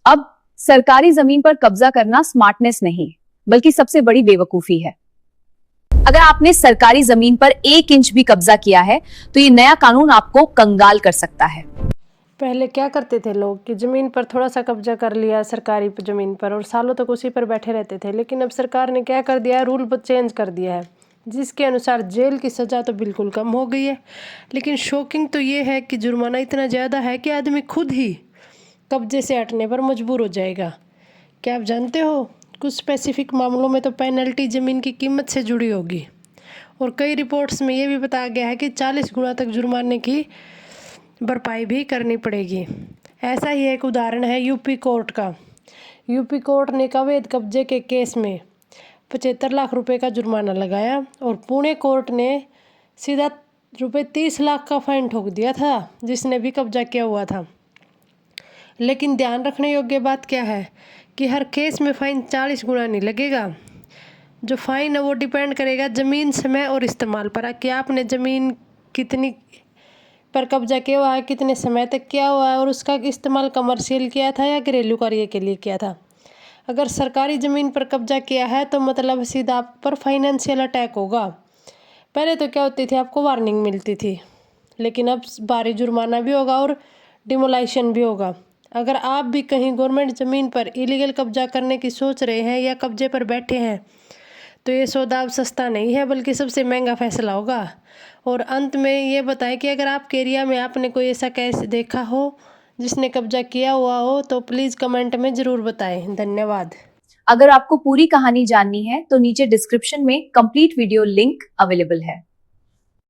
अब सरकारी जमीन पर कब्जा करना स्मार्टनेस नहीं, बल्कि सबसे बड़ी बेवकूफी है। अगर आपने सरकारी जमीन पर 1 इंच भी कब्जा किया है तो ये नया कानून आपको कंगाल कर सकता है। पहले क्या करते थे लोग कि ज़मीन पर थोड़ा सा कब्जा कर लिया सरकारी ज़मीन पर और सालों तक उसी पर बैठे रहते थे। लेकिन अब सरकार ने क्या कर दिया है, रूल चेंज कर दिया है, जिसके अनुसार जेल की सज़ा तो बिल्कुल कम हो गई है। लेकिन शॉकिंग तो ये है कि जुर्माना इतना ज़्यादा है कि आदमी खुद ही कब्जे से हटने पर मजबूर हो जाएगा। क्या आप जानते हो, कुछ स्पेसिफिक मामलों में तो पेनल्टी ज़मीन की कीमत से जुड़ी होगी। और कई रिपोर्ट्स में ये भी बताया गया है कि 40 गुना तक जुर्माने की भरपाई भी करनी पड़ेगी। ऐसा ही एक उदाहरण है यूपी कोर्ट का। यूपी कोर्ट ने अवैध कब्जे के केस में 75 लाख रुपए का जुर्माना लगाया और पुणे कोर्ट ने सीधा रुपये 30 लाख का फाइन ठोक दिया था जिसने भी कब्जा किया हुआ था। लेकिन ध्यान रखने योग्य बात क्या है कि हर केस में फ़ाइन 40 गुना नहीं लगेगा। जो फ़ाइन है वो डिपेंड करेगा ज़मीन, समय और इस्तेमाल पर कि आपने ज़मीन कितनी पर कब्जा किया हुआ है, कितने समय तक किया हुआ है और उसका इस्तेमाल कमर्शियल किया था या घरेलू कार्य के लिए किया था। अगर सरकारी ज़मीन पर कब्जा किया है तो मतलब सीधा आप पर फाइनेंशियल अटैक होगा। पहले तो क्या होती थी, आपको वार्निंग मिलती थी, लेकिन अब भारी जुर्माना भी होगा और डिमोलाइशन भी होगा। अगर आप भी कहीं गवर्नमेंट ज़मीन पर इलीगल कब्जा करने की सोच रहे हैं या कब्जे पर बैठे हैं तो ये सौदा अब सस्ता नहीं है बल्कि सबसे महंगा फैसला होगा। और अंत में ये बताएं कि अगर आपके एरिया में आपने कोई ऐसा केस देखा हो जिसने कब्जा किया हुआ हो तो प्लीज़ कमेंट में ज़रूर बताएं। धन्यवाद। अगर आपको पूरी कहानी जाननी है तो नीचे डिस्क्रिप्शन में कंप्लीट वीडियो लिंक अवेलेबल है।